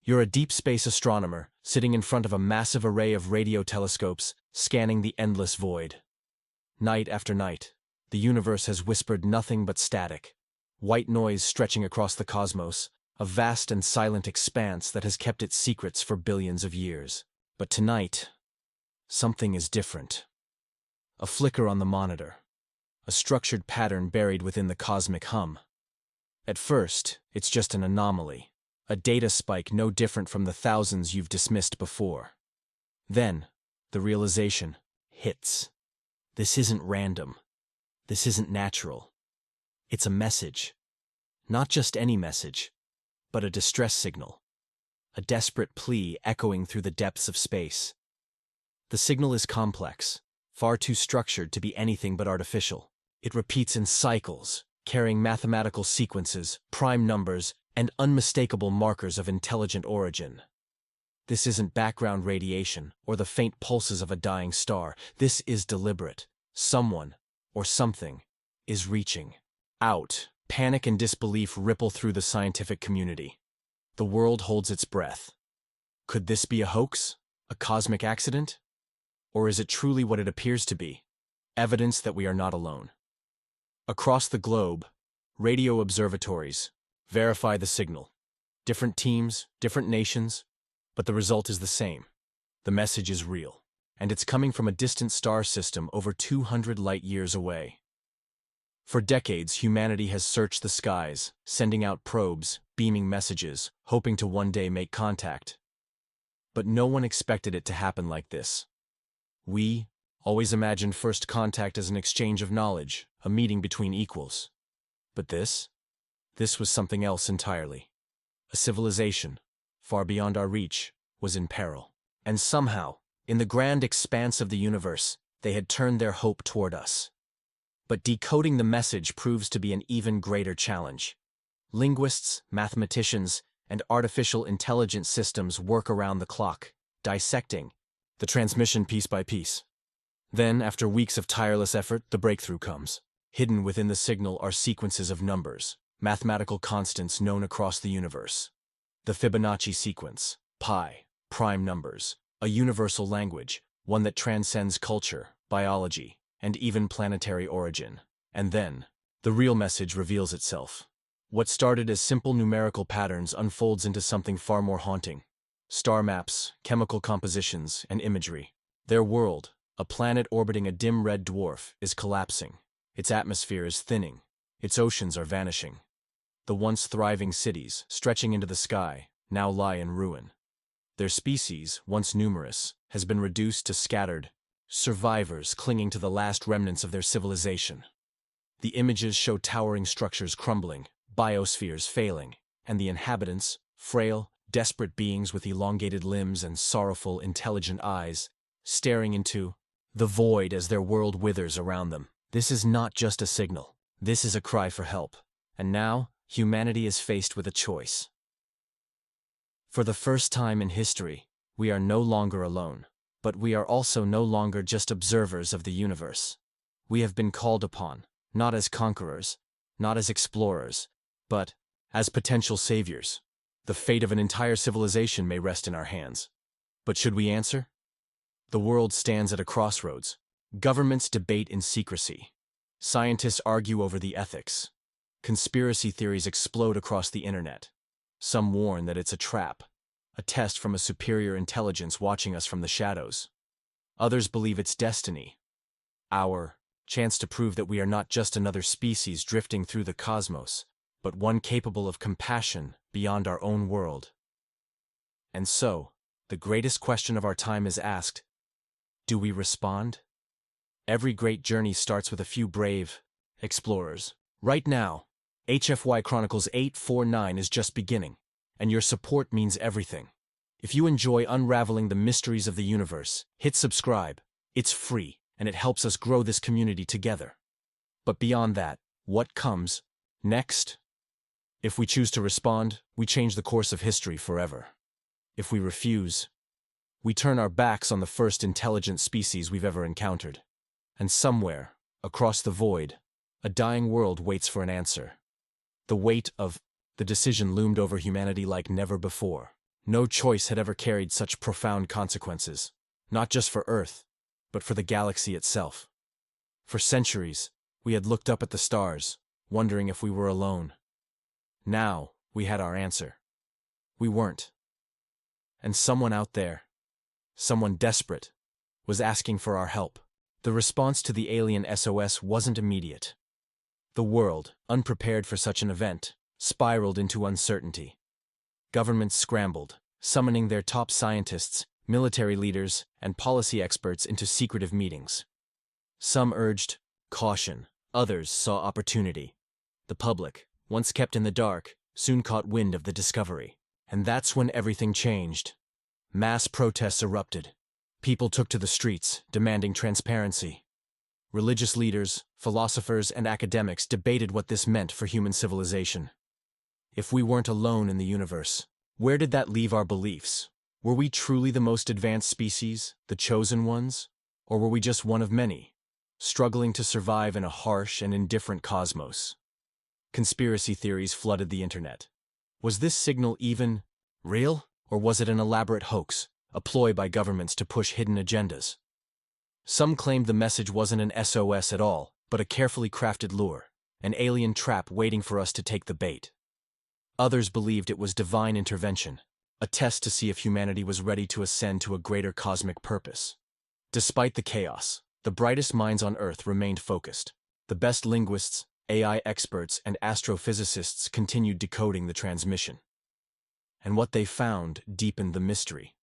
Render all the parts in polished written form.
You're a deep space astronomer, sitting in front of a massive array of radio telescopes, scanning the endless void. Night after night, the universe has whispered nothing but static. White noise stretching across the cosmos, a vast and silent expanse that has kept its secrets for billions of years. But tonight, something is different. A flicker on the monitor. A structured pattern buried within the cosmic hum. At first, it's just an anomaly. A data spike no different from the thousands you've dismissed before. Then, the realization hits. This isn't random. This isn't natural. It's a message. Not just any message, but a distress signal. A desperate plea echoing through the depths of space. The signal is complex, far too structured to be anything but artificial. It repeats in cycles, carrying mathematical sequences, prime numbers, and unmistakable markers of intelligent origin. This isn't background radiation or the faint pulses of a dying star. This is deliberate. Someone, or something, is reaching out. Panic and disbelief ripple through the scientific community. The world holds its breath. Could this be a hoax? A cosmic accident? Or is it truly what it appears to be? Evidence that we are not alone. Across the globe, radio observatories verify the signal. Different teams, different nations, but the result is the same. The message is real, and it's coming from a distant star system over 200 light-years away. For decades, humanity has searched the skies, sending out probes, beaming messages, hoping to one day make contact. But no one expected it to happen like this. We always imagined first contact as an exchange of knowledge, a meeting between equals. But this was something else entirely. A civilization, far beyond our reach, was in peril. And somehow, in the grand expanse of the universe, they had turned their hope toward us. But decoding the message proves to be an even greater challenge. Linguists, mathematicians, and artificial intelligence systems work around the clock, dissecting the transmission piece by piece. Then, after weeks of tireless effort, the breakthrough comes. Hidden within the signal are sequences of numbers, mathematical constants known across the universe. The Fibonacci sequence, pi, prime numbers, a universal language, one that transcends culture, biology, and even planetary origin. And then, the real message reveals itself. What started as simple numerical patterns unfolds into something far more haunting. Star maps, chemical compositions, and imagery. Their world, a planet orbiting a dim red dwarf, is collapsing. Its atmosphere is thinning. Its oceans are vanishing. The once thriving cities, stretching into the sky, now lie in ruin. Their species, once numerous, has been reduced to scattered survivors clinging to the last remnants of their civilization. The images show towering structures crumbling, biospheres failing, and the inhabitants, frail, desperate beings with elongated limbs and sorrowful, intelligent eyes, staring into the void as their world withers around them. This is not just a signal. This is a cry for help. And now, humanity is faced with a choice. For the first time in history, we are no longer alone. But we are also no longer just observers of the universe. We have been called upon, not as conquerors, not as explorers, but as potential saviors. The fate of an entire civilization may rest in our hands. But should we answer? The world stands at a crossroads. Governments debate in secrecy. Scientists argue over the ethics. Conspiracy theories explode across the internet. Some warn that it's a trap, a test from a superior intelligence watching us from the shadows. Others believe it's destiny, our chance to prove that we are not just another species drifting through the cosmos, but one capable of compassion beyond our own world. And so, the greatest question of our time is asked: do we respond? Every great journey starts with a few brave explorers. Right now, HFY Chronicles-849 is just beginning, and your support means everything. If you enjoy unraveling the mysteries of the universe, hit subscribe. It's free, and it helps us grow this community together. But beyond that, what comes next? If we choose to respond, we change the course of history forever. If we refuse, we turn our backs on the first intelligent species we've ever encountered. And somewhere, across the void, a dying world waits for an answer. The weight of the decision loomed over humanity like never before. No choice had ever carried such profound consequences, not just for Earth, but for the galaxy itself. For centuries, we had looked up at the stars, wondering if we were alone. Now, we had our answer. We weren't. And someone out there, someone desperate, was asking for our help. The response to the alien SOS wasn't immediate. The world, unprepared for such an event, spiraled into uncertainty. Governments scrambled, summoning their top scientists, military leaders, and policy experts into secretive meetings. Some urged caution, others saw opportunity. The public, once kept in the dark, soon caught wind of the discovery. And that's when everything changed. Mass protests erupted. People took to the streets, demanding transparency. Religious leaders, philosophers, and academics debated what this meant for human civilization. If we weren't alone in the universe, where did that leave our beliefs? Were we truly the most advanced species, the chosen ones? Or were we just one of many, struggling to survive in a harsh and indifferent cosmos? Conspiracy theories flooded the internet. Was this signal even real? Or was it an elaborate hoax, a ploy by governments to push hidden agendas? Some claimed the message wasn't an SOS at all, but a carefully crafted lure, an alien trap waiting for us to take the bait. Others believed it was divine intervention, a test to see if humanity was ready to ascend to a greater cosmic purpose. Despite the chaos, the brightest minds on Earth remained focused. The best linguists, AI experts, and astrophysicists continued decoding the transmission. And what they found deepened the mystery.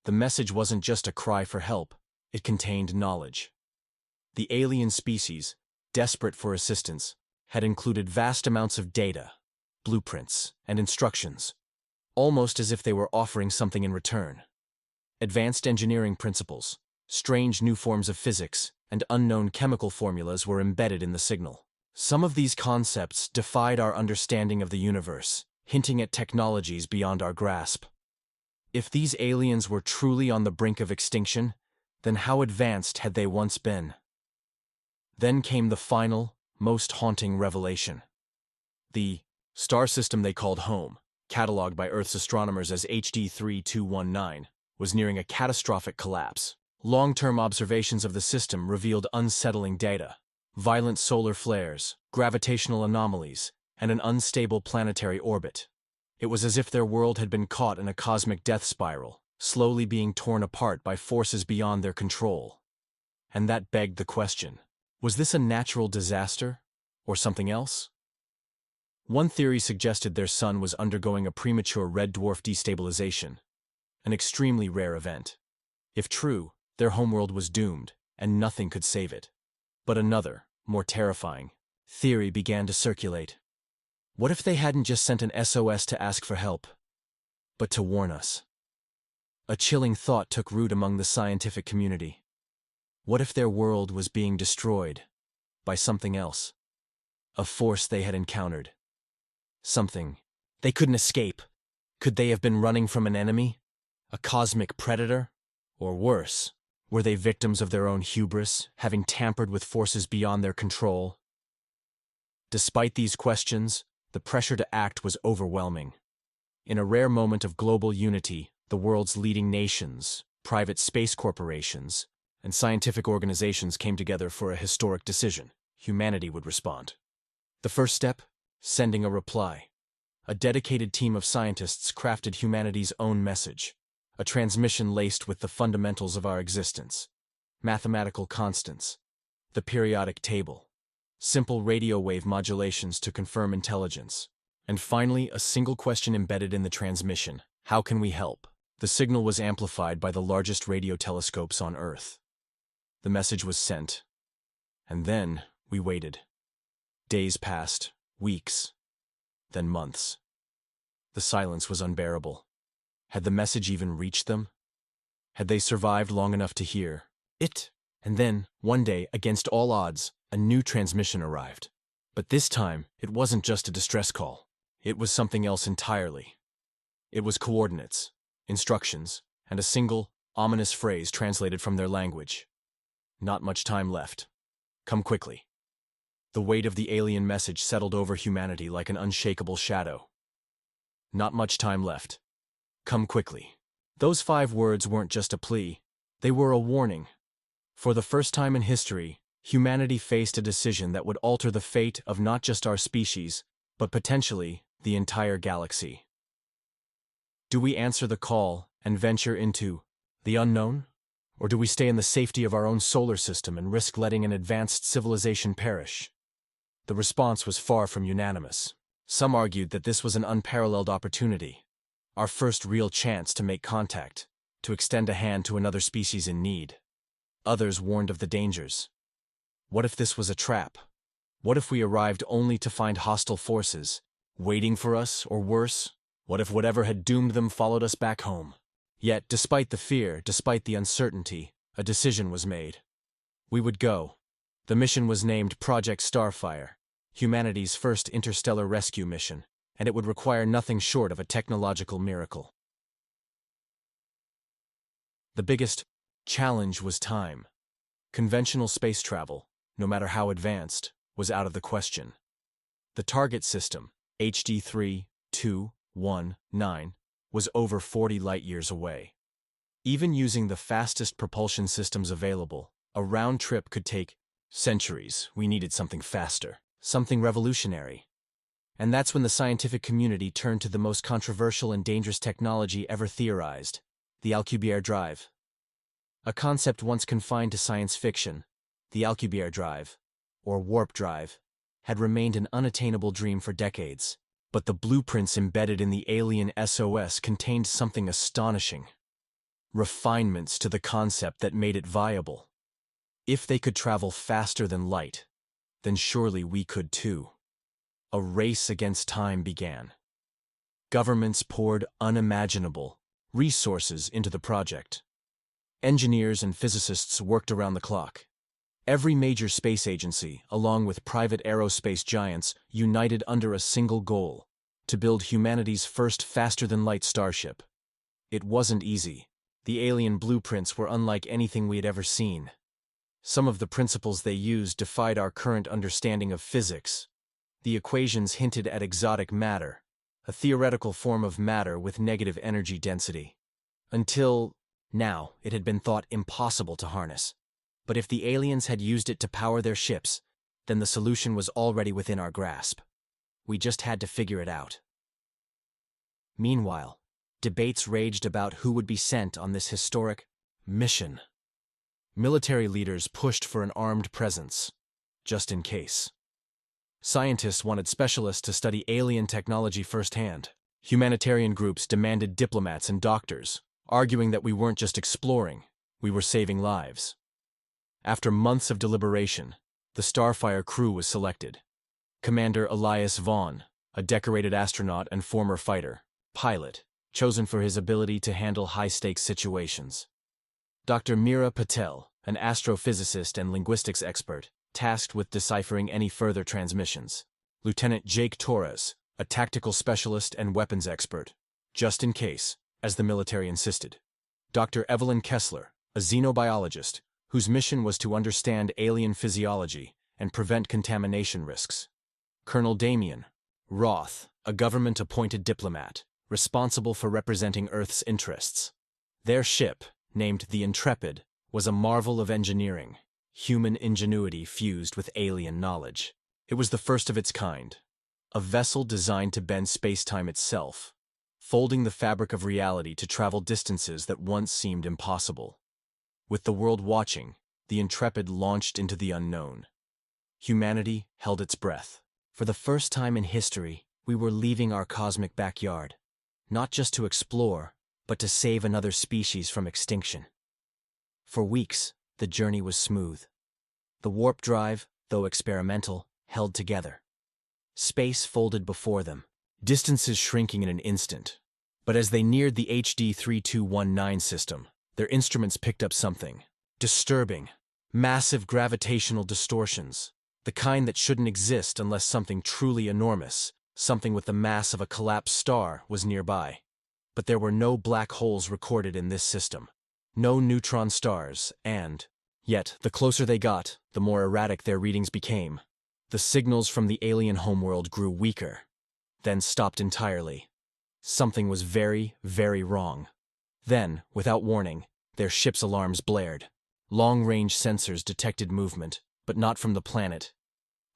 The message wasn't just a cry for help, it contained knowledge. The alien species, desperate for assistance, had included vast amounts of data, blueprints, and instructions, almost as if they were offering something in return. Advanced engineering principles, strange new forms of physics, and unknown chemical formulas were embedded in the signal. Some of these concepts defied our understanding of the universe, hinting at technologies beyond our grasp. If these aliens were truly on the brink of extinction, then how advanced had they once been? Then came the final, most haunting revelation. The star system they called home, catalogued by Earth's astronomers as HD 3219, was nearing a catastrophic collapse. Long-term observations of the system revealed unsettling data, violent solar flares, gravitational anomalies, and an unstable planetary orbit. It was as if their world had been caught in a cosmic death spiral, slowly being torn apart by forces beyond their control. And that begged the question, was this a natural disaster, or something else? One theory suggested their sun was undergoing a premature red dwarf destabilization, an extremely rare event. If true, their homeworld was doomed, and nothing could save it. But another, more terrifying, theory began to circulate. What if they hadn't just sent an SOS to ask for help, but to warn us? A chilling thought took root among the scientific community. What if their world was being destroyed by something else? A force they had encountered. Something they couldn't escape. Could they have been running from an enemy? A cosmic predator? Or worse, were they victims of their own hubris, having tampered with forces beyond their control? Despite these questions, the pressure to act was overwhelming. In a rare moment of global unity, the world's leading nations, private space corporations, and scientific organizations came together for a historic decision. Humanity would respond. The first step? Sending a reply. A dedicated team of scientists crafted humanity's own message, a transmission laced with the fundamentals of our existence, mathematical constants, the periodic table, simple radio wave modulations to confirm intelligence, and finally a single question embedded in the transmission: how can we help? The signal was amplified by the largest radio telescopes on Earth. The message was sent, and then we waited. Days passed, weeks, then months. The silence was unbearable. Had the message even reached them? Had they survived long enough to hear it? And then, one day, against all odds, a new transmission arrived. But this time, it wasn't just a distress call. It was something else entirely. It was coordinates, instructions, and a single, ominous phrase translated from their language. Not much time left. Come quickly. The weight of the alien message settled over humanity like an unshakable shadow. Not much time left. Come quickly. Those 5 words weren't just a plea. They were a warning. For the first time in history, humanity faced a decision that would alter the fate of not just our species, but potentially the entire galaxy. Do we answer the call and venture into the unknown? Or do we stay in the safety of our own solar system and risk letting an advanced civilization perish? The response was far from unanimous. Some argued that this was an unparalleled opportunity, our first real chance to make contact, to extend a hand to another species in need. Others warned of the dangers. What if this was a trap? What if we arrived only to find hostile forces, waiting for us, or worse? What if whatever had doomed them followed us back home? Yet, despite the fear, despite the uncertainty, a decision was made. We would go. The mission was named Project Starfire, humanity's first interstellar rescue mission, and it would require nothing short of a technological miracle. The biggest challenge was time. Conventional space travel, no matter how advanced, was out of the question. The target system, HD 3219, was over 40 light-years away. Even using the fastest propulsion systems available, a round trip could take centuries. We needed something faster, something revolutionary. And that's when the scientific community turned to the most controversial and dangerous technology ever theorized, the Alcubierre drive. A concept once confined to science fiction, the Alcubierre drive, or warp drive, had remained an unattainable dream for decades. But the blueprints embedded in the alien SOS contained something astonishing. Refinements to the concept that made it viable. If they could travel faster than light, then surely we could too. A race against time began. Governments poured unimaginable resources into the project. Engineers and physicists worked around the clock. Every major space agency, along with private aerospace giants, united under a single goal: to build humanity's first faster-than-light starship. It wasn't easy. The alien blueprints were unlike anything we had ever seen. Some of the principles they used defied our current understanding of physics. The equations hinted at exotic matter, a theoretical form of matter with negative energy density. Until now, it had been thought impossible to harness. But if the aliens had used it to power their ships, then the solution was already within our grasp. We just had to figure it out. Meanwhile, debates raged about who would be sent on this historic mission. Military leaders pushed for an armed presence, just in case. Scientists wanted specialists to study alien technology firsthand. Humanitarian groups demanded diplomats and doctors, arguing that we weren't just exploring, we were saving lives. After months of deliberation, the Starfire crew was selected. Commander Elias Vaughn, a decorated astronaut and former fighter pilot, chosen for his ability to handle high-stakes situations. Dr. Meera Patel, an astrophysicist and linguistics expert, tasked with deciphering any further transmissions. Lieutenant Jake Torres, a tactical specialist and weapons expert, just in case, as the military insisted. Dr. Evelyn Kessler, a xenobiologist, whose mission was to understand alien physiology and prevent contamination risks. Colonel Damien Roth, a government-appointed diplomat, responsible for representing Earth's interests. Their ship, named the Intrepid, was a marvel of engineering, human ingenuity fused with alien knowledge. It was the first of its kind, a vessel designed to bend space-time itself, folding the fabric of reality to travel distances that once seemed impossible. With the world watching, the Intrepid launched into the unknown. Humanity held its breath. For the first time in history, we were leaving our cosmic backyard, not just to explore, but to save another species from extinction. For weeks, the journey was smooth. The warp drive, though experimental, held together. Space folded before them, distances shrinking in an instant. But as they neared the HD 3219 system, their instruments picked up something disturbing: massive gravitational distortions, the kind that shouldn't exist unless something truly enormous, something with the mass of a collapsed star, was nearby. But there were no black holes recorded in this system, no neutron stars, and yet, the closer they got, the more erratic their readings became. The signals from the alien homeworld grew weaker, then stopped entirely. Something was very, very wrong. Then, without warning, their ship's alarms blared. Long-range sensors detected movement, but not from the planet.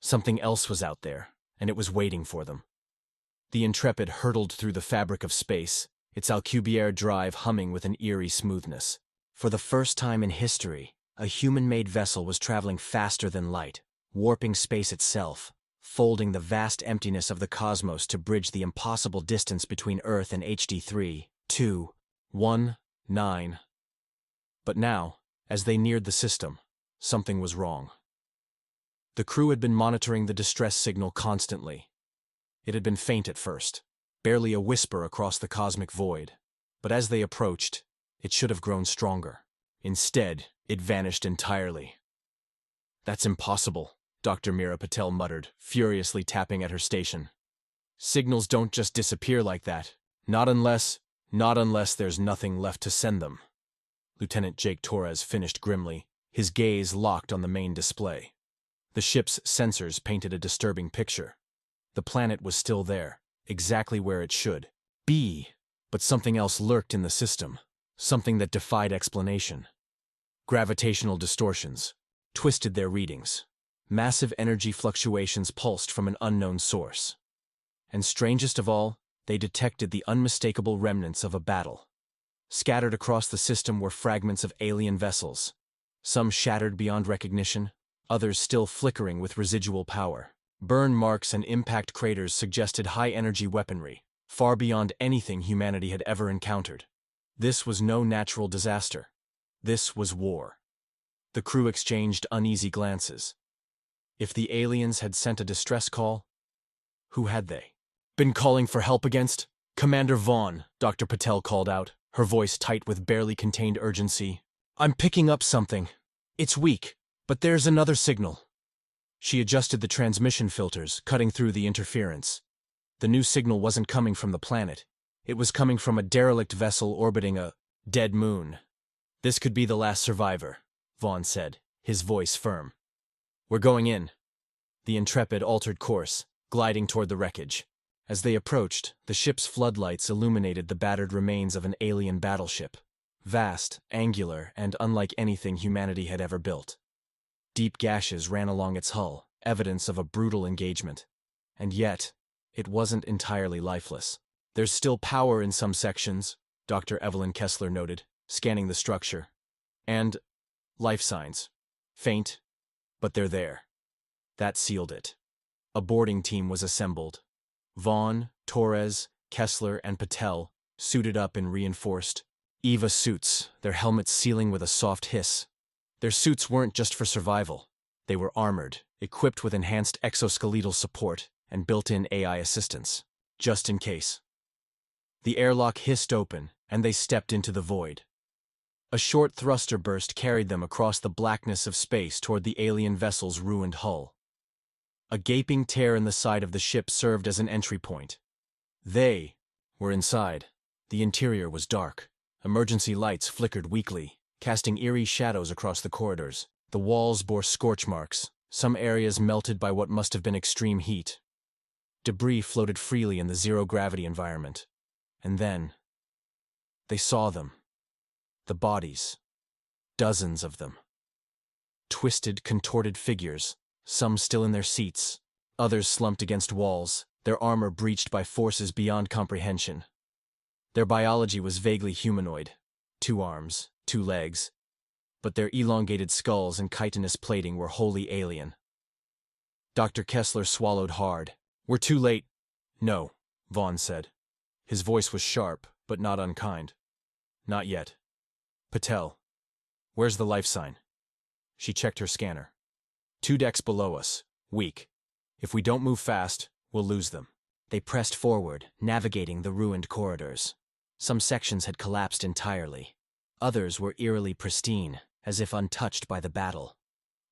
Something else was out there, and it was waiting for them. The Intrepid hurtled through the fabric of space, its Alcubierre drive humming with an eerie smoothness. For the first time in history, a human-made vessel was traveling faster than light, warping space itself, folding the vast emptiness of the cosmos to bridge the impossible distance between Earth and HD 3.2.1.9. But now, as they neared the system, something was wrong. The crew had been monitoring the distress signal constantly. It had been faint at first, barely a whisper across the cosmic void, but as they approached, it should have grown stronger. Instead, it vanished entirely. "That's impossible," Dr. Meera Patel muttered, furiously tapping at her station. "Signals don't just disappear like that. Not unless there's nothing left to send them." Lieutenant Jake Torres finished grimly, his gaze locked on the main display. The ship's sensors painted a disturbing picture. The planet was still there, exactly where it should be, but something else lurked in the system, something that defied explanation. Gravitational distortions twisted their readings. Massive energy fluctuations pulsed from an unknown source. And strangest of all, they detected the unmistakable remnants of a battle. Scattered across the system were fragments of alien vessels, some shattered beyond recognition, others still flickering with residual power. Burn marks and impact craters suggested high-energy weaponry, far beyond anything humanity had ever encountered. This was no natural disaster. This was war. The crew exchanged uneasy glances. If the aliens had sent a distress call, who had they been calling for help against? "Commander Vaughn," Dr. Patel called out, her voice tight with barely contained urgency. "I'm picking up something. It's weak, but there's another signal." She adjusted the transmission filters, cutting through the interference. The new signal wasn't coming from the planet. It was coming from a derelict vessel orbiting a dead moon. "This could be the last survivor," Vaughn said, his voice firm. "We're going in." The Intrepid altered course, gliding toward the wreckage. As they approached, the ship's floodlights illuminated the battered remains of an alien battleship. Vast, angular, and unlike anything humanity had ever built. Deep gashes ran along its hull, evidence of a brutal engagement. And yet, it wasn't entirely lifeless. "There's still power in some sections," Dr. Evelyn Kessler noted, scanning the structure. "And life signs. Faint, but they're there." That sealed it. A boarding team was assembled. Vaughn, Torres, Kessler, and Patel, suited up in reinforced EVA suits, their helmets sealing with a soft hiss. Their suits weren't just for survival. They were armored, equipped with enhanced exoskeletal support and built-in AI assistance, just in case. The airlock hissed open, and they stepped into the void. A short thruster burst carried them across the blackness of space toward the alien vessel's ruined hull. A gaping tear in the side of the ship served as an entry point. They were inside. The interior was dark. Emergency lights flickered weakly, casting eerie shadows across the corridors. The walls bore scorch marks, some areas melted by what must have been extreme heat. Debris floated freely in the zero-gravity environment. And then, they saw them. The bodies. Dozens of them. Twisted, contorted figures, some still in their seats, others slumped against walls, their armor breached by forces beyond comprehension. Their biology was vaguely humanoid, 2 arms, 2 legs, but their elongated skulls and chitinous plating were wholly alien. Dr. Kessler swallowed hard. "We're too late." "No," Vaughn said. His voice was sharp, but not unkind. "Not yet. Patel, where's the life sign?" She checked her scanner. 2 decks below us, weak. If we don't move fast, we'll lose them." They pressed forward, navigating the ruined corridors. Some sections had collapsed entirely. Others were eerily pristine, as if untouched by the battle.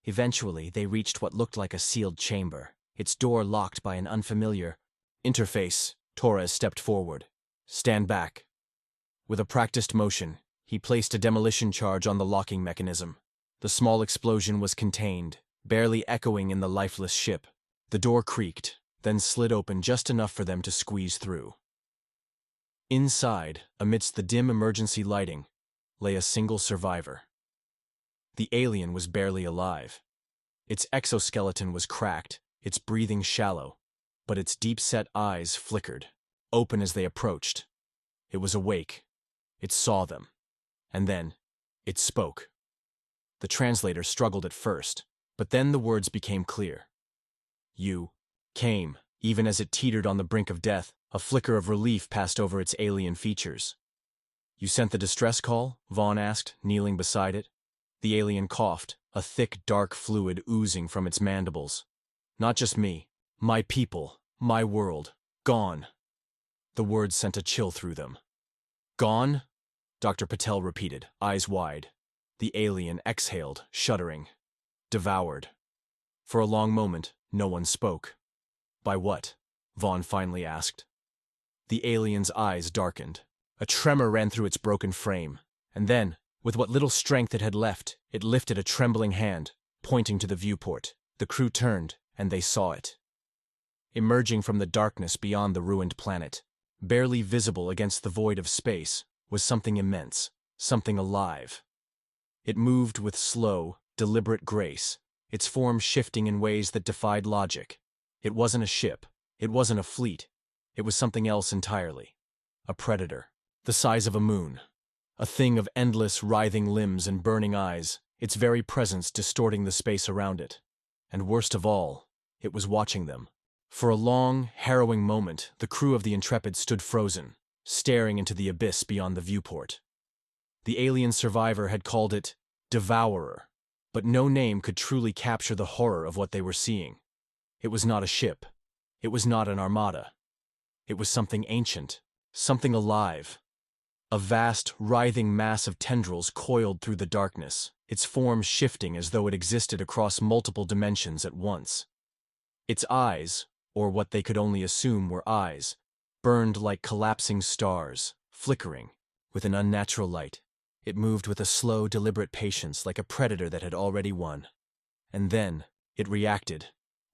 Eventually, they reached what looked like a sealed chamber, its door locked by an unfamiliar interface. Torres stepped forward. "Stand back." With a practiced motion, he placed a demolition charge on the locking mechanism. The small explosion was contained, barely echoing in the lifeless ship. The door creaked, then slid open just enough for them to squeeze through. Inside, amidst the dim emergency lighting, lay a single survivor. The alien was barely alive. Its exoskeleton was cracked, its breathing shallow, but its deep-set eyes flickered, open as they approached. It was awake. It saw them. And then, it spoke. The translator struggled at first, but then the words became clear. You came. Even as it teetered on the brink of death, a flicker of relief passed over its alien features. You sent the distress call? Vaughn asked, kneeling beside it. The alien coughed, a thick, dark fluid oozing from its mandibles. Not just me. My people. My world. Gone. The words sent a chill through them. Gone? Dr. Patel repeated, eyes wide. The alien exhaled, shuddering. Devoured. For a long moment, no one spoke. By what? Vaughn finally asked. The alien's eyes darkened. A tremor ran through its broken frame, and then, with what little strength it had left, it lifted a trembling hand, pointing to the viewport. The crew turned, and they saw it. Emerging from the darkness beyond the ruined planet, barely visible against the void of space, was something immense, something alive. It moved with slow, deliberate grace, its form shifting in ways that defied logic. It wasn't a ship. It wasn't a fleet. It was something else entirely. A predator. The size of a moon. A thing of endless, writhing limbs and burning eyes, its very presence distorting the space around it. And worst of all, it was watching them. For a long, harrowing moment, the crew of the Intrepid stood frozen, staring into the abyss beyond the viewport. The alien survivor had called it Devourer, but no name could truly capture the horror of what they were seeing. It was not a ship. It was not an armada. It was something ancient, something alive. A vast, writhing mass of tendrils coiled through the darkness, its form shifting as though it existed across multiple dimensions at once. Its eyes, or what they could only assume were eyes, burned like collapsing stars, flickering, with an unnatural light. It moved with a slow, deliberate patience like a predator that had already won. And then, it reacted.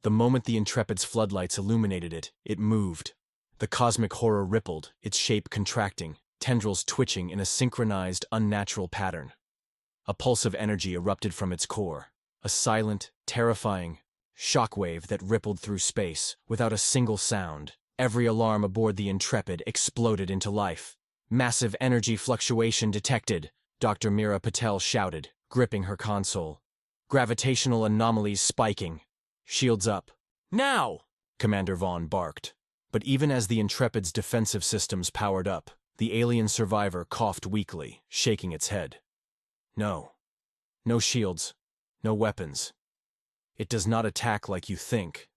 The moment the Intrepid's floodlights illuminated it, it moved. The cosmic horror rippled, its shape contracting, tendrils twitching in a synchronized, unnatural pattern. A pulse of energy erupted from its core, a silent, terrifying shockwave that rippled through space, without a single sound. Every alarm aboard the Intrepid exploded into life. Massive energy fluctuation detected, Dr. Meera Patel shouted, gripping her console. Gravitational anomalies spiking. Shields up. Now! Commander Vaughn barked. But even as the Intrepid's defensive systems powered up, the alien survivor coughed weakly, shaking its head. No. No shields. No weapons. It does not attack like you think.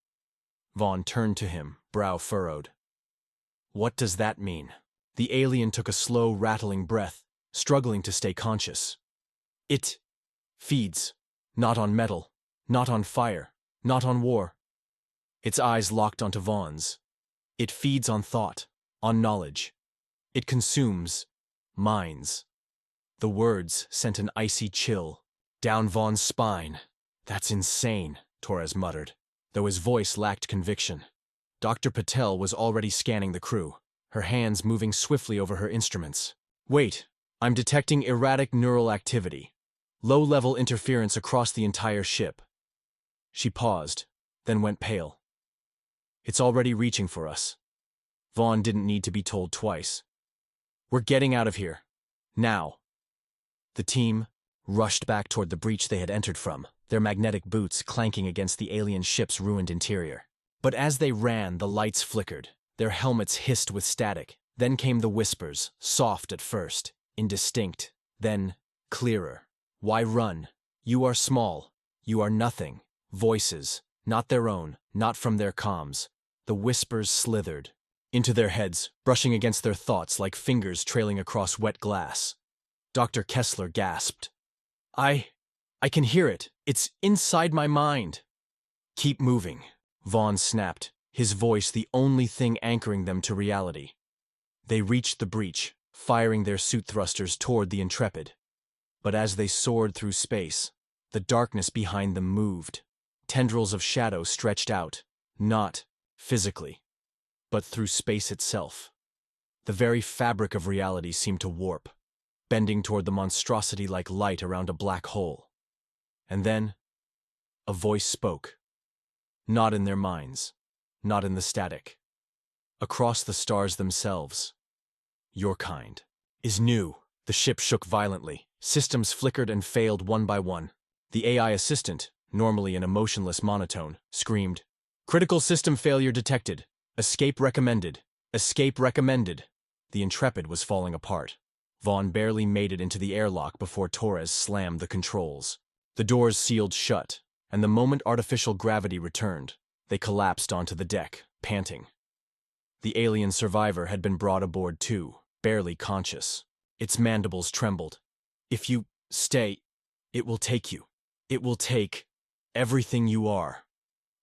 Vaughn turned to him, brow furrowed. What does that mean? The alien took a slow, rattling breath, struggling to stay conscious. It feeds. Not on metal. Not on fire. Not on war. Its eyes locked onto Vaughn's. It feeds on thought, on knowledge. It consumes minds. The words sent an icy chill down Vaughn's spine. That's insane, Torres muttered, though his voice lacked conviction. Dr. Patel was already scanning the crew, her hands moving swiftly over her instruments. Wait, I'm detecting erratic neural activity. Low-level interference across the entire ship. She paused, then went pale. It's already reaching for us. Vaughn didn't need to be told twice. We're getting out of here. Now. The team rushed back toward the breach they had entered from, their magnetic boots clanking against the alien ship's ruined interior. But as they ran, the lights flickered. Their helmets hissed with static. Then came the whispers, soft at first, indistinct, then clearer. Why run? You are small. You are nothing. Voices, not their own, not from their comms. The whispers slithered into their heads, brushing against their thoughts like fingers trailing across wet glass. Dr. Kessler gasped. I can hear it. It's inside my mind. Keep moving, Vaughn snapped, his voice the only thing anchoring them to reality. They reached the breach, firing their suit thrusters toward the Intrepid. But as they soared through space, the darkness behind them moved. Tendrils of shadow stretched out, not physically, but through space itself. The very fabric of reality seemed to warp, bending toward the monstrosity like light around a black hole. And then, a voice spoke. Not in their minds, not in the static. Across the stars themselves. Your kind is new. The ship shook violently. Systems flickered and failed one by one. The AI assistant, normally an emotionless monotone, screamed, "Critical system failure detected. Escape recommended. Escape recommended." The Intrepid was falling apart. Vaughn barely made it into the airlock before Torres slammed the controls. The doors sealed shut, and the moment artificial gravity returned, they collapsed onto the deck, panting. The alien survivor had been brought aboard too, barely conscious. Its mandibles trembled. "If you stay, it will take you. It will take everything you are."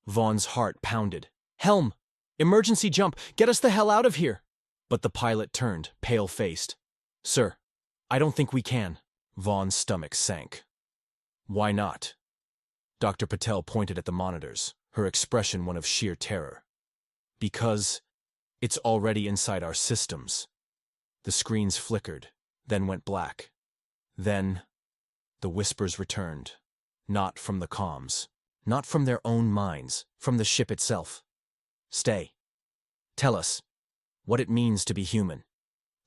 Vaughn's heart pounded. "Helm! Emergency jump! Get us the hell out of here!" But the pilot turned, pale-faced. "Sir, I don't think we can." Vaughn's stomach sank. "Why not?" Dr. Patel pointed at the monitors, her expression one of sheer terror. "Because it's already inside our systems." The screens flickered, then went black. Then the whispers returned. Not from the comms, not from their own minds, from the ship itself. "Stay. Tell us what it means to be human."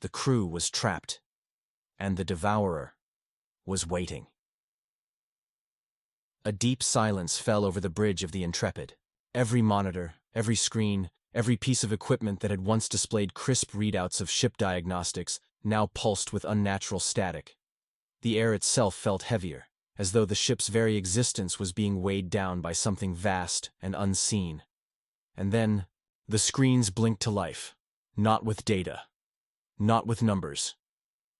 The crew was trapped, and the Devourer was waiting. A deep silence fell over the bridge of the Intrepid. Every monitor, every screen, every piece of equipment that had once displayed crisp readouts of ship diagnostics now pulsed with unnatural static. The air itself felt heavier, as though the ship's very existence was being weighed down by something vast and unseen. And then, the screens blinked to life, not with data, not with numbers,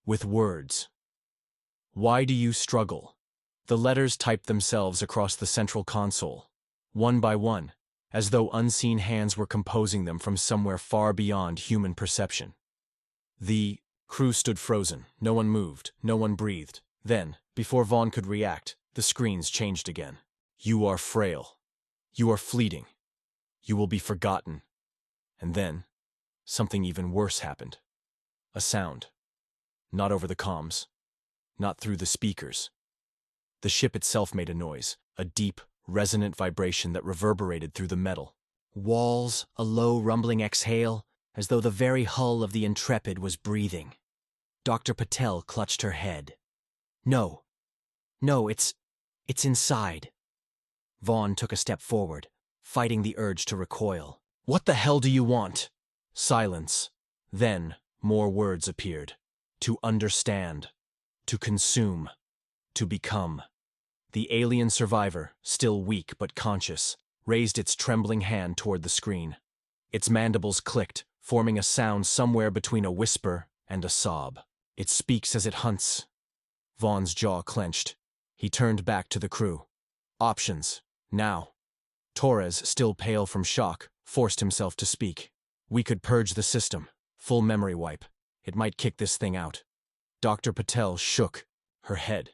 with words. "Why do you struggle?" The letters typed themselves across the central console, one by one, as though unseen hands were composing them from somewhere far beyond human perception. The crew stood frozen. No one moved, no one breathed. Then, before Vaughn could react, the screens changed again. "You are frail. You are fleeting. You will be forgotten." And then, something even worse happened. A sound. Not over the comms. Not through the speakers. The ship itself made a noise, a deep, resonant vibration that reverberated through the metal. Walls, a low, rumbling exhale, as though the very hull of the Intrepid was breathing. Dr. Patel clutched her head. No, it's inside." Vaughn took a step forward, fighting the urge to recoil. "What the hell do you want?" Silence. Then, more words appeared. To understand. To consume. To become. The alien survivor, still weak but conscious, raised its trembling hand toward the screen. Its mandibles clicked, forming a sound somewhere between a whisper and a sob. "It speaks as it hunts." Vaughn's jaw clenched. He turned back to the crew. "Options. Now." Torres, still pale from shock, forced himself to speak. "We could purge the system. Full memory wipe. It might kick this thing out." Dr. Patel shook her head.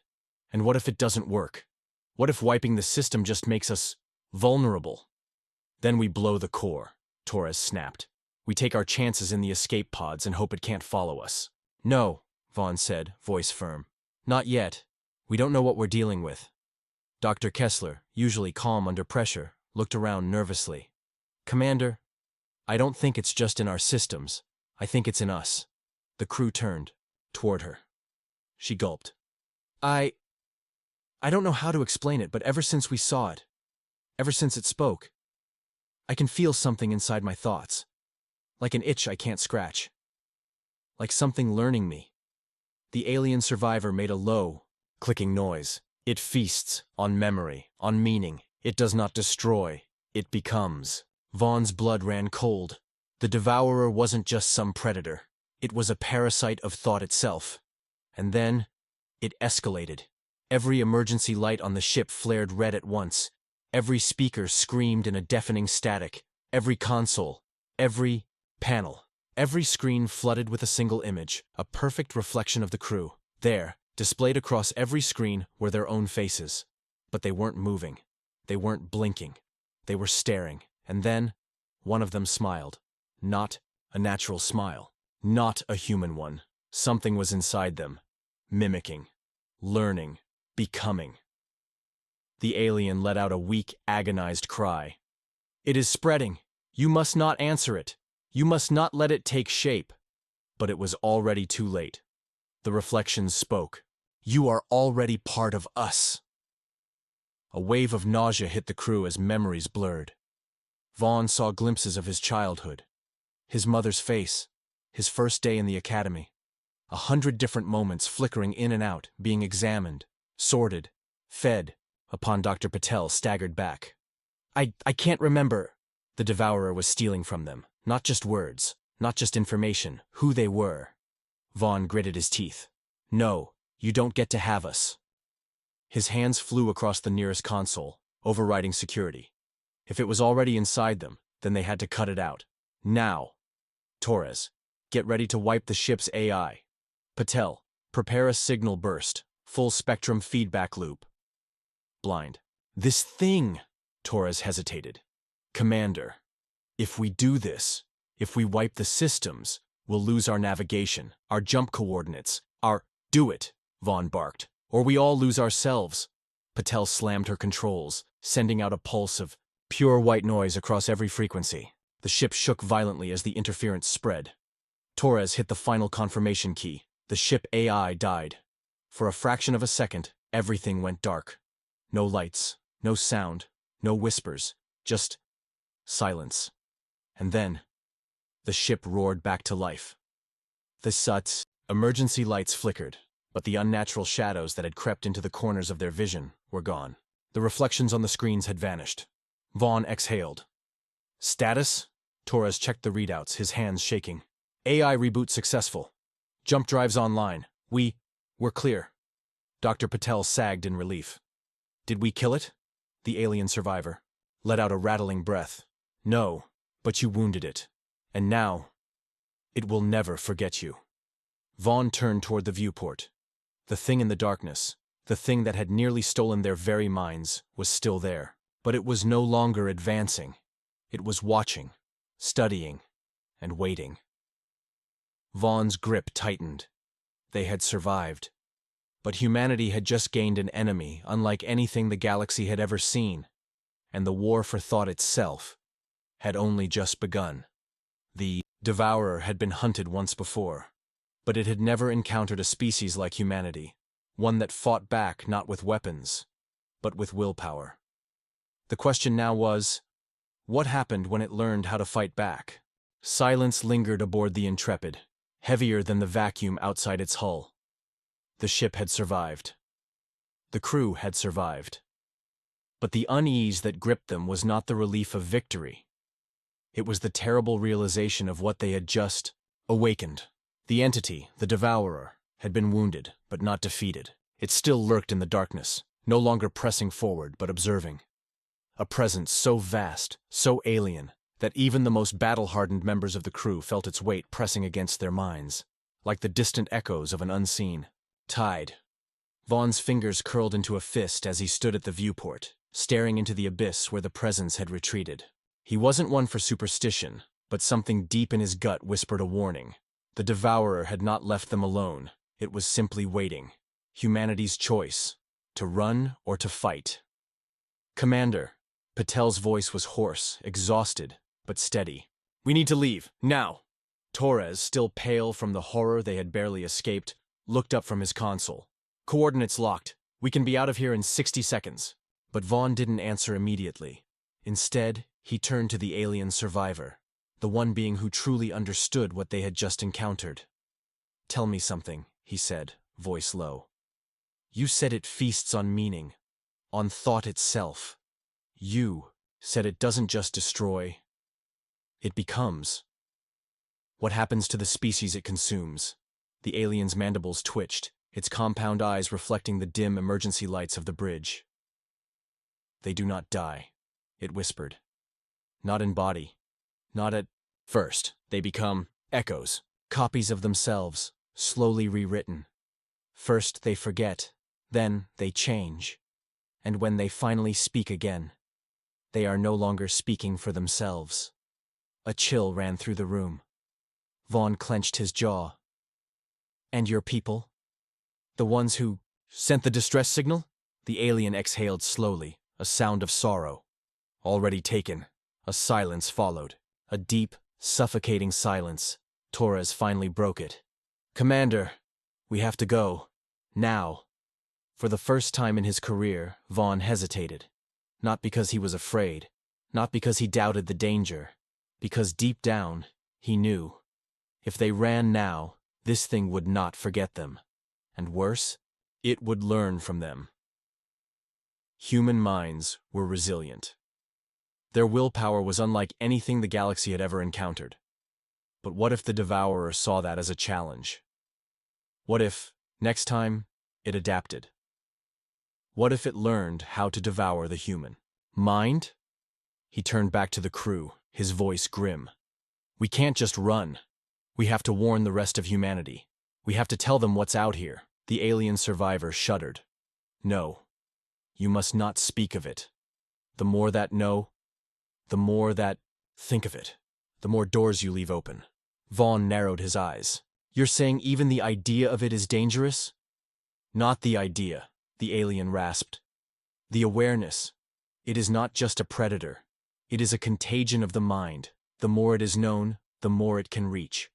"And what if it doesn't work? What if wiping the system just makes us vulnerable?" "Then we blow the core," Torres snapped. "We take our chances in the escape pods and hope it can't follow us." "No," Vaughn said, voice firm. "Not yet. We don't know what we're dealing with." Dr. Kessler, usually calm under pressure, looked around nervously. "Commander, I don't think it's just in our systems. I think it's in us." The crew turned toward her. She gulped. I don't know how to explain it, but ever since we saw it, ever since it spoke, I can feel something inside my thoughts. Like an itch I can't scratch. Like something learning me." The alien survivor made a low, clicking noise. "It feasts on memory, on meaning. It does not destroy. It becomes." Vaughn's blood ran cold. The Devourer wasn't just some predator. It was a parasite of thought itself. And then, it escalated. Every emergency light on the ship flared red at once. Every speaker screamed in a deafening static. Every console, every panel, every screen flooded with a single image, a perfect reflection of the crew. There, displayed across every screen, were their own faces. But they weren't moving. They weren't blinking. They were staring. And then, one of them smiled. Not a natural smile. Not a human one. Something was inside them, mimicking, learning, becoming. The alien let out a weak, agonized cry. It is spreading. You must not answer it. You must not let it take shape. But it was already too late. The reflections spoke. You are already part of us. A wave of nausea hit the crew as memories blurred. Vaughn saw glimpses of his childhood, his mother's face, his first day in the academy. 100 different moments flickering in and out, being examined, sorted, fed, upon Dr. Patel staggered back. I can't remember. The devourer was stealing from them, not just words, not just information, who they were. Vaughn gritted his teeth. No, you don't get to have us. His hands flew across the nearest console, overriding security. If it was already inside them, then they had to cut it out. Now. Torres, get ready to wipe the ship's AI. Patel, prepare a signal burst, full spectrum feedback loop. Blind. This thing, Torres hesitated. Commander, if we do this, if we wipe the systems, we'll lose our navigation, our jump coordinates, our— Do it, Vaughn barked, or we all lose ourselves. Patel slammed her controls, sending out a pulse of pure white noise across every frequency. The ship shook violently as the interference spread. Torres hit the final confirmation key. The ship AI died. For a fraction of a second, everything went dark. No lights, no sound, no whispers, just silence. And then, the ship roared back to life. The SUT's emergency lights flickered, but the unnatural shadows that had crept into the corners of their vision were gone. The reflections on the screens had vanished. Vaughn exhaled. Status? Torres checked the readouts, his hands shaking. AI reboot successful. Jump drives online. We're clear. Dr. Patel sagged in relief. Did we kill it? The alien survivor let out a rattling breath. No, but you wounded it. And now, it will never forget you. Vaughn turned toward the viewport. The thing in the darkness, the thing that had nearly stolen their very minds, was still there. But it was no longer advancing. It was watching, studying, and waiting. Vaughn's grip tightened. They had survived. But humanity had just gained an enemy unlike anything the galaxy had ever seen. And the war for thought itself had only just begun. The devourer had been hunted once before, but it had never encountered a species like humanity, one that fought back not with weapons, but with willpower. The question now was, what happened when it learned how to fight back? Silence lingered aboard the Intrepid, heavier than the vacuum outside its hull. The ship had survived. The crew had survived. But the unease that gripped them was not the relief of victory. It was the terrible realization of what they had just awakened. The entity, the devourer, had been wounded, but not defeated. It still lurked in the darkness, no longer pressing forward, but observing. A presence so vast, so alien, that even the most battle-hardened members of the crew felt its weight pressing against their minds, like the distant echoes of an unseen tide. Vaughn's fingers curled into a fist as he stood at the viewport, staring into the abyss where the presence had retreated. He wasn't one for superstition, but something deep in his gut whispered a warning. The devourer had not left them alone. It was simply waiting. Humanity's choice, to run or to fight. Commander. Patel's voice was hoarse, exhausted, but steady. We need to leave, now. Torres, still pale from the horror they had barely escaped, looked up from his console. Coordinates locked. We can be out of here in 60 seconds. But Vaughn didn't answer immediately. Instead, he turned to the alien survivor, the one being who truly understood what they had just encountered. Tell me something, he said, voice low. You said it feasts on meaning, on thought itself. You said it doesn't just destroy, it becomes. What happens to the species it consumes? The alien's mandibles twitched, its compound eyes reflecting the dim emergency lights of the bridge. They do not die, it whispered. Not in body, not at first. They become echoes, copies of themselves, slowly rewritten. First they forget, then they change. And when they finally speak again, they are no longer speaking for themselves. A chill ran through the room. Vaughn clenched his jaw. And your people? The ones who sent the distress signal? The alien exhaled slowly, a sound of sorrow. Already taken. A silence followed. A deep, suffocating silence. Torres finally broke it. Commander, we have to go. Now. For the first time in his career, Vaughn hesitated. Not because he was afraid. Not because he doubted the danger. Because deep down, he knew. If they ran now, this thing would not forget them. And worse, it would learn from them. Human minds were resilient. Their willpower was unlike anything the galaxy had ever encountered. But what if the Devourer saw that as a challenge? What if, next time, it adapted? What if it learned how to devour the human mind? He turned back to the crew, his voice grim. We can't just run. We have to warn the rest of humanity. We have to tell them what's out here. The alien survivor shuddered. No. You must not speak of it. The more that know, the more that think of it, the more doors you leave open. Vaughn narrowed his eyes. You're saying even the idea of it is dangerous? Not the idea, the alien rasped. The awareness. It is not just a predator. It is a contagion of the mind. The more it is known, the more it can reach.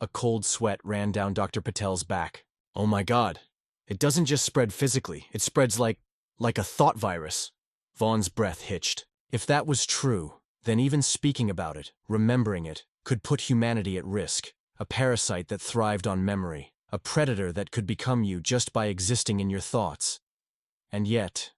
A cold sweat ran down Dr. Patel's back. Oh my God. It doesn't just spread physically. It spreads like a thought virus. Vaughn's breath hitched. If that was true, then even speaking about it, remembering it, could put humanity at risk. A parasite that thrived on memory. A predator that could become you just by existing in your thoughts. And yet,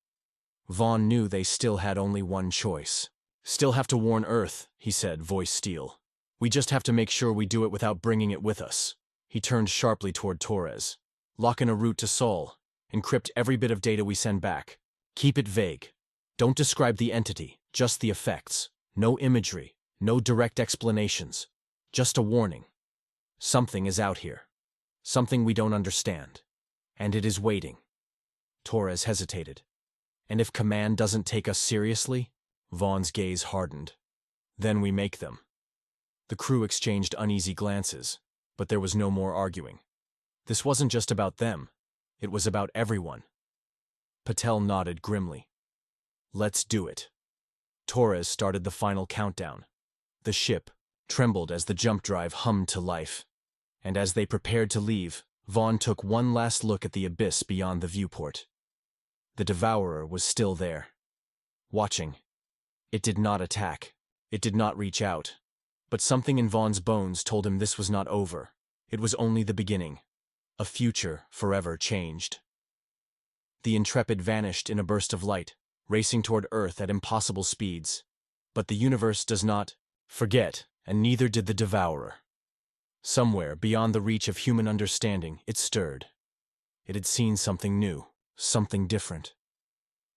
Vaughn knew they still had only one choice. Still have to warn Earth, he said, voice steel. We just have to make sure we do it without bringing it with us. He turned sharply toward Torres. Lock in a route to Sol. Encrypt every bit of data we send back. Keep it vague. Don't describe the entity, just the effects. No imagery, no direct explanations. Just a warning. Something is out here. Something we don't understand. And it is waiting. Torres hesitated. And if Command doesn't take us seriously? Vaughn's gaze hardened. Then we make them. The crew exchanged uneasy glances, but there was no more arguing. This wasn't just about them. It was about everyone. Patel nodded grimly. Let's do it. Torres started the final countdown. The ship trembled as the jump drive hummed to life. And as they prepared to leave, Vaughn took one last look at the abyss beyond the viewport. The Devourer was still there. Watching. It did not attack. It did not reach out. But something in Vaughn's bones told him this was not over. It was only the beginning. A future forever changed. The Intrepid vanished in a burst of light, racing toward Earth at impossible speeds. But the universe does not forget, and neither did the Devourer. Somewhere beyond the reach of human understanding, it stirred. It had seen something new, something different.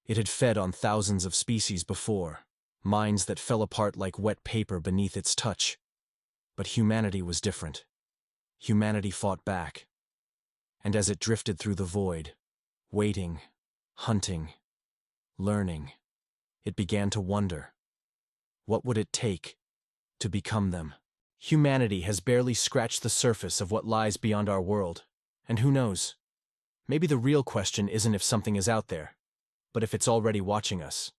It had fed on thousands of species before, minds that fell apart like wet paper beneath its touch. But humanity was different. Humanity fought back. And as it drifted through the void, waiting, hunting, learning, it began to wonder. What would it take to become them? Humanity has barely scratched the surface of what lies beyond our world. And who knows? Maybe the real question isn't if something is out there, but if it's already watching us.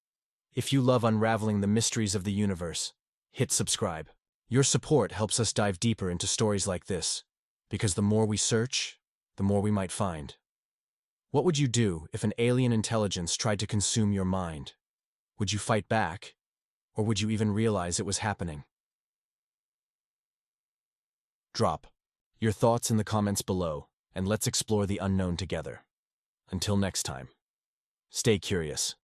If you love unraveling the mysteries of the universe, hit subscribe. Your support helps us dive deeper into stories like this, because the more we search, the more we might find. What would you do if an alien intelligence tried to consume your mind? Would you fight back, or would you even realize it was happening? Drop your thoughts in the comments below, and let's explore the unknown together. Until next time, stay curious.